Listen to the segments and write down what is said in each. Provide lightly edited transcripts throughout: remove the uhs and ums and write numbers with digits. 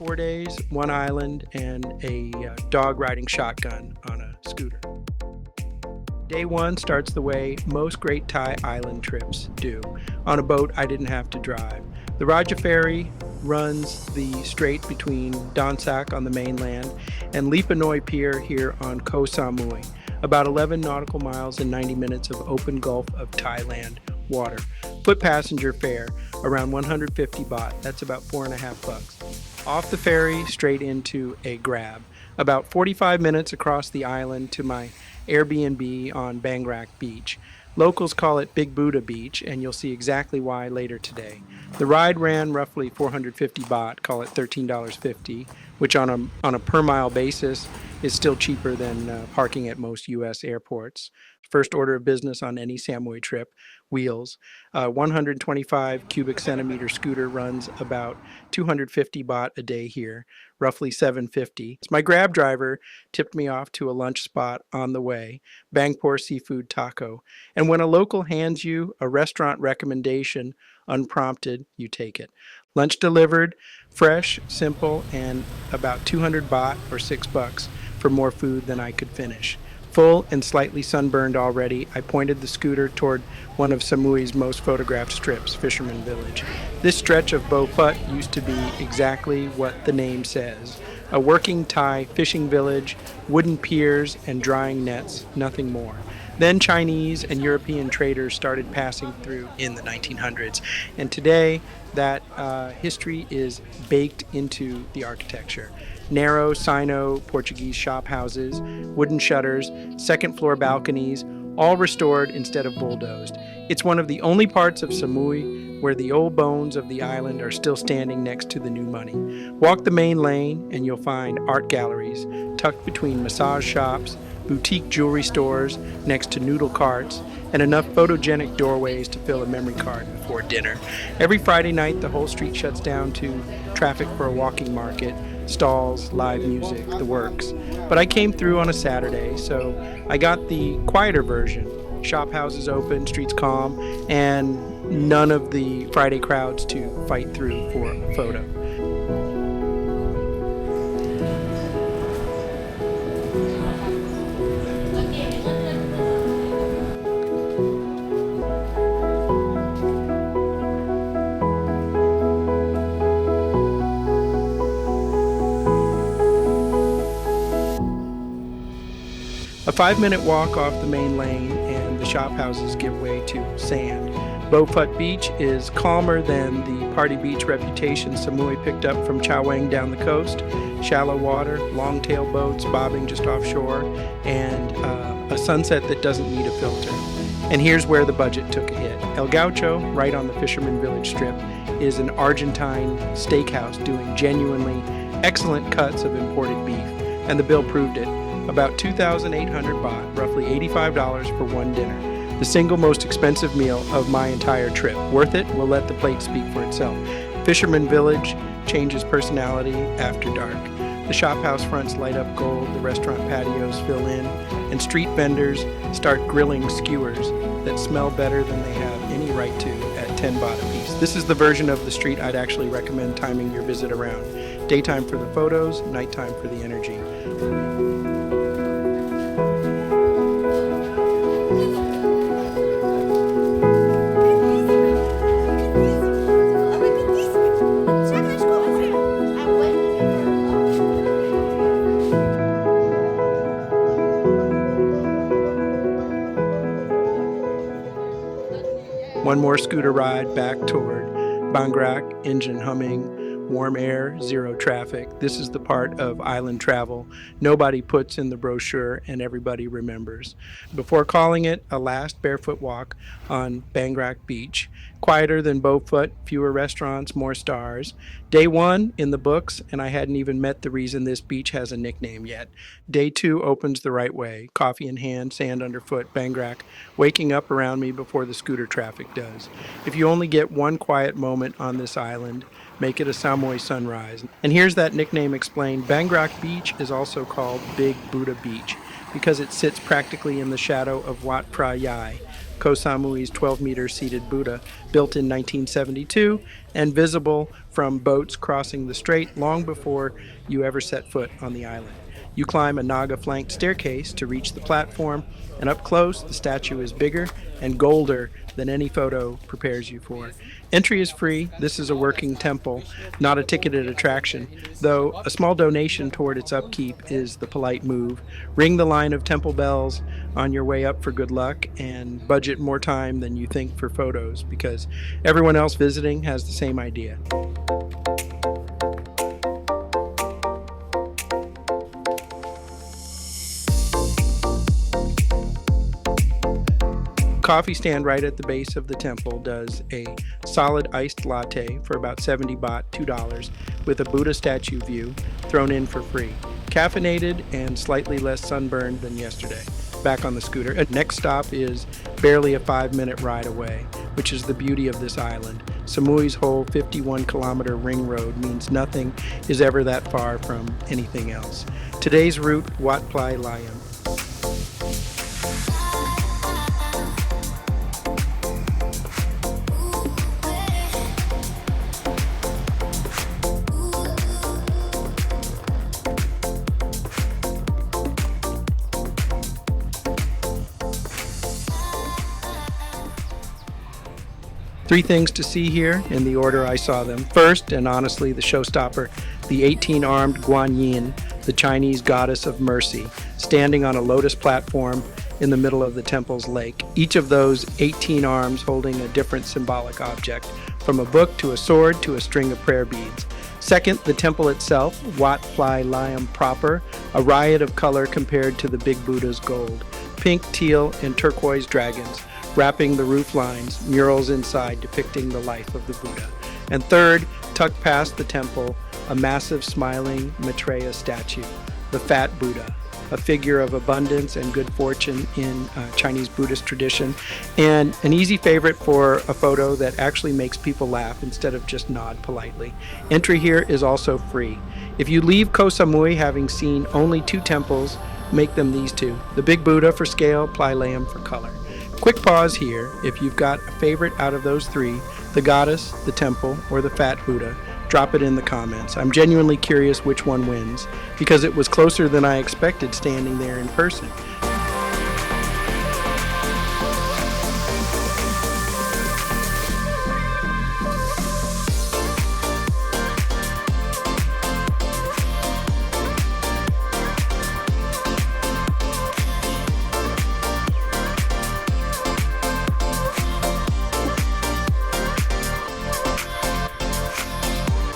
4 days, one island, and a dog riding shotgun on a scooter. Day one starts the way most great Thai island trips do. On a boat, I didn't have to drive. The Raja Ferry runs the strait between Don Sai on the mainland and Lipa Pier here on Koh Samui, about 11 nautical miles and 90 minutes of open Gulf of Thailand water. Foot passenger fare, around 150 baht, that's about $4.50. Off the ferry, straight into a grab. About 45 minutes across the island to my Airbnb on Bangrak Beach. Locals call it Big Buddha Beach, and you'll see exactly why later today. The ride ran roughly 450 baht, call it $13.50, which on a per mile basis is still cheaper than parking at most U.S. airports. First order of business on any Samui trip, wheels. 125 cubic centimeter scooter runs about 250 baht a day here, roughly 750. My grab driver tipped me off to a lunch spot on the way, Bangpor Seafood Takho. And when a local hands you a restaurant recommendation unprompted, you take it. Lunch delivered, fresh, simple, and about 200 baht or $6 for more food than I could finish. Full and slightly sunburned already, I pointed the scooter toward one of Samui's most photographed strips, Fisherman Village. This stretch of Phut used to be exactly what the name says. A working Thai fishing village, wooden piers, and drying nets, nothing more. Then Chinese and European traders started passing through in the 1900s, and today that history is baked into the architecture. Narrow Sino-Portuguese shop houses, wooden shutters, second-floor balconies, all restored instead of bulldozed. It's one of the only parts of Samui where the old bones of the island are still standing next to the new money. Walk the main lane and you'll find art galleries tucked between massage shops, boutique jewelry stores next to noodle carts, and enough photogenic doorways to fill a memory card before dinner. Every Friday night, the whole street shuts down to traffic for a walking market, stalls, live music, the works. But I came through on a Saturday, so I got the quieter version. Shop houses open, streets calm, and none of the Friday crowds to fight through for a photo. A 5-minute walk off the main lane and the shop houses give way to sand. Phut Beach is calmer than the party beach reputation Samui picked up from Chaweng down the coast. Shallow water, long-tail boats bobbing just offshore, and a sunset that doesn't need a filter. And here's where the budget took a hit. El Gaucho, right on the Fisherman Village strip, is an Argentine steakhouse doing genuinely excellent cuts of imported beef, and the bill proved it. About 2,800 baht, roughly $85 for one dinner. The single most expensive meal of my entire trip. Worth it? We'll let the plate speak for itself. Fisherman Village changes personality after dark. The shop house fronts light up gold, the restaurant patios fill in, and street vendors start grilling skewers that smell better than they have any right to at 10 baht a piece. This is the version of the street I'd actually recommend timing your visit around. Daytime for the photos, nighttime for the energy. One more scooter ride back toward Bangrak, engine humming, warm air, zero traffic. This is the part of island travel nobody puts in the brochure and everybody remembers. Before calling it a last barefoot walk on Bangrak Beach, quieter than Phut, fewer restaurants, more stars. Day one in the books, and I hadn't even met the reason this beach has a nickname yet. Day two opens the right way. Coffee in hand, sand underfoot, Bangrak waking up around me before the scooter traffic does. If you only get one quiet moment on this island, make it a Samui sunrise. And here's that nickname explained. Bangrak Beach is also called Big Buddha Beach. because it sits practically in the shadow of Wat Phra Yai, Koh Samui's 12-meter seated Buddha, built in 1972 and visible from boats crossing the strait long before you ever set foot on the island. You climb a Naga-flanked staircase to reach the platform, and up close, the statue is bigger and golder than any photo prepares you for. Entry is free. This is a working temple, not a ticketed attraction, though a small donation toward its upkeep is the polite move. Ring the line of temple bells on your way up for good luck, and budget more time than you think for photos, because everyone else visiting has the same idea. Coffee stand right at the base of the temple does a solid iced latte for about 70 baht, $2, with a Buddha statue view thrown in for free. Caffeinated and slightly less sunburned than yesterday. Back on the scooter. And next stop is barely a 5-minute ride away, which is the beauty of this island. Samui's whole 51-kilometer ring road means nothing is ever that far from anything else. Today's route, Wat Phra Yai. Three things to see here in the order I saw them. First, and honestly the showstopper, the 18-armed Guanyin, the Chinese goddess of mercy, standing on a lotus platform in the middle of the temple's lake. Each of those 18 arms holding a different symbolic object, from a book to a sword to a string of prayer beads. Second, the temple itself, Wat Phra Yai proper, a riot of color compared to the big Buddha's gold. Pink, teal, and turquoise dragons wrapping the roof lines, murals inside depicting the life of the Buddha. And third, tucked past the temple, a massive smiling Maitreya statue, the fat Buddha, a figure of abundance and good fortune in Chinese Buddhist tradition, and an easy favorite for a photo that actually makes people laugh instead of just nod politely. Entry here is also free. If you leave Koh Samui having seen only 2 temples, make them these 2. The big Buddha for scale, Plai Laem for color. Quick pause here. If you've got a favorite out of those 3, the goddess, the temple, or the fat Buddha, drop it in the comments. I'm genuinely curious which one wins, because it was closer than I expected standing there in person.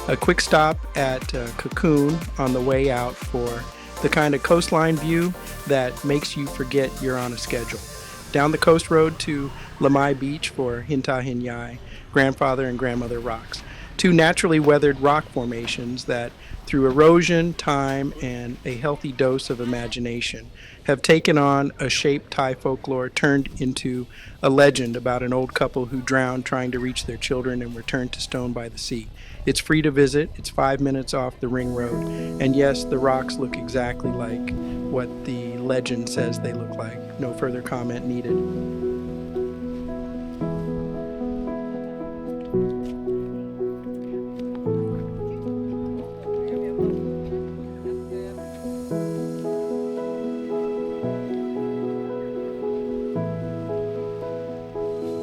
A quick stop at Cocoon on the way out for the kind of coastline view that makes you forget you're on a schedule. Down the coast road to Laem Beach for Hinta Hin Yai, Grandfather and Grandmother Rocks. 2 naturally weathered rock formations that, through erosion, time, and a healthy dose of imagination, have taken on a shape Thai folklore turned into a legend about an old couple who drowned trying to reach their children and were turned to stone by the sea. It's free to visit, it's 5 minutes off the ring road, and yes, the rocks look exactly like what the legend says they look like. No further comment needed.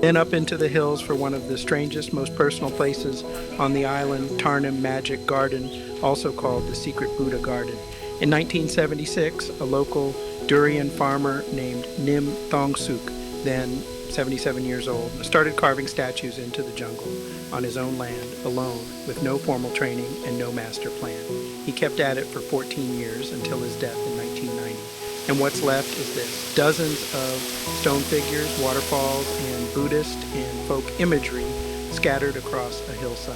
Then up into the hills for one of the strangest, most personal places on the island, Tarnim Magic Garden, also called the Secret Buddha Garden. In 1976, a local durian farmer named Nim Thong Suk, then 77 years old, started carving statues into the jungle on his own land, alone, with no formal training and no master plan. He kept at it for 14 years until his death in 1990. And what's left is this: dozens of stone figures, waterfalls, and Buddhist and folk imagery scattered across a hillside,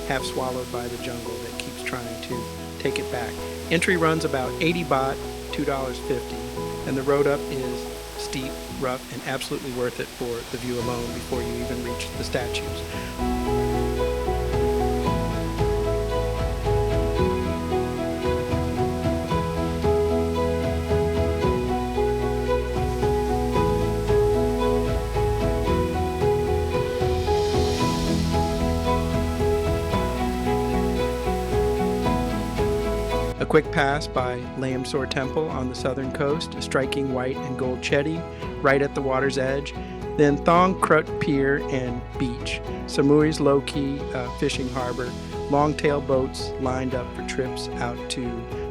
half swallowed by the jungle that keeps trying to take it back. Entry runs about 80 baht, $2.50, and the road up is steep, rough, and absolutely worth it for the view alone before you even reach the statues. quick pass by Laem Sor Temple on the southern coast, a striking white and gold chetty right at the water's edge. Then Thong, Krut, Pier, and Beach, Samui's low-key fishing harbor, long-tail boats lined up for trips out to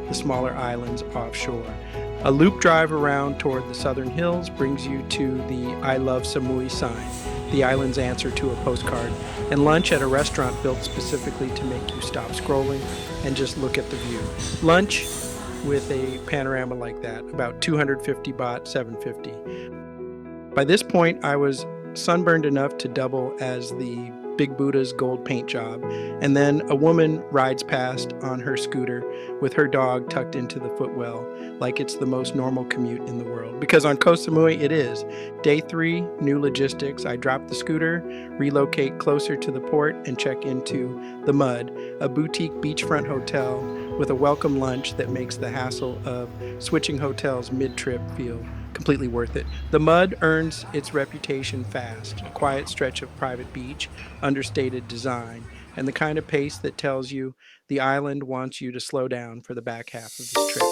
the smaller islands offshore. A loop drive around toward the southern hills brings you to the I Love Samui sign, the island's answer to a postcard, and lunch at a restaurant built specifically to make you stop scrolling and just look at the view. Lunch with a panorama like that, about 250 baht, 750. By this point, I was sunburned enough to double as the Big Buddha's gold paint job, and then a woman rides past on her scooter with her dog tucked into the footwell like it's the most normal commute in the world. Because on Koh Samui it is. Day 3, new logistics. I drop the scooter, relocate closer to the port, and check into the Mud, a boutique beachfront hotel with a welcome lunch that makes the hassle of switching hotels mid-trip feel completely worth it. The Mud earns its reputation fast, a quiet stretch of private beach, understated design, and the kind of pace that tells you the island wants you to slow down for the back half of this trip.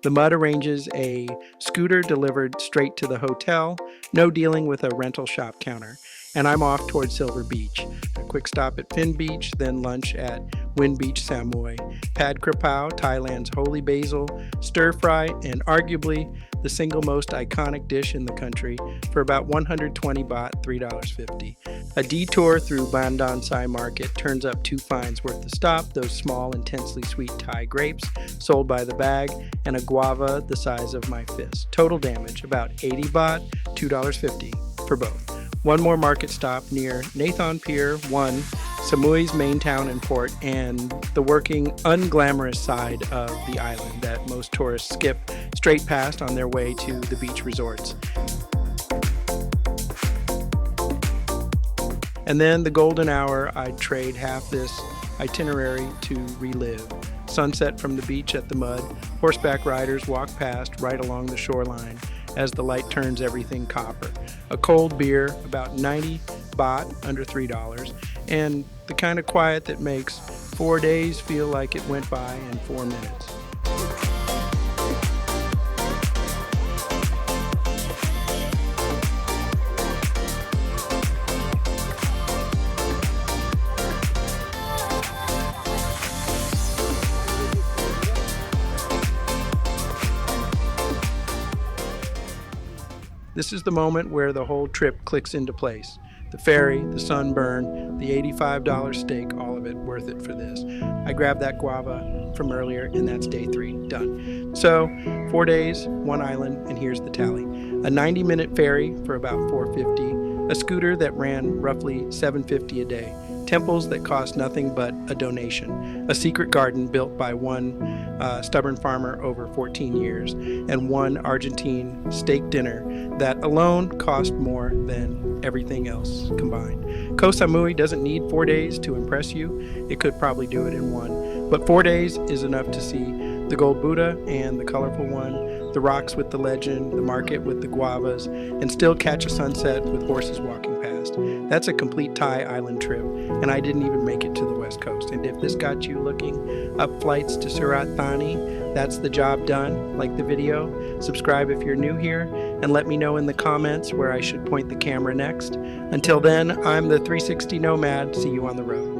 The Mud arranges a scooter delivered straight to the hotel, no dealing with a rental shop counter, and I'm off toward Silver Beach. A quick stop at Fin Beach, then lunch at Wynd Beach, Samui. Pad Krapao, Thailand's holy basil, stir fry, and arguably the single most iconic dish in the country for about 120 baht, $3.50. A detour through Don Sai Market turns up 2 finds worth the stop, those small, intensely sweet Thai grapes sold by the bag, and a guava the size of my fist. Total damage, about 80 baht, $2.50 for both. One more market stop near Nathon Pier 1, Samui's main town and port, and the working, unglamorous side of the island that most tourists skip straight past on their way to the beach resorts. And then the golden hour, I'd trade half this itinerary to relive. Sunset from the beach at the Mud, horseback riders walk past right along the shoreline as the light turns everything copper. A cold beer, about 90 baht, under $3, and the kind of quiet that makes 4 days feel like it went by in 4 minutes. This is the moment where the whole trip clicks into place. The ferry, the sunburn, the $85 steak, all of it worth it for this. I grabbed that guava from earlier, and that's day 3, done. So, 4 days, 1 island, and here's the tally. A 90-minute ferry for about $4.50, a scooter that ran roughly $7.50 a day, temples that cost nothing but a donation, a secret garden built by one stubborn farmer over 14 years, and 1 Argentine steak dinner that alone cost more than everything else combined. Koh Samui doesn't need 4 days to impress you. It could probably do it in 1, but 4 days is enough to see the gold Buddha and the colorful one, the rocks with the legend, the market with the guavas, and still catch a sunset with horses walking past. That's a complete Thai island trip, and I didn't even make it to the west coast. And if this got you looking up flights to Surat Thani, that's the job done. Like the video, subscribe if you're new here, and let me know in the comments where I should point the camera next. Until then, I'm the 360 Nomad. See you on the road.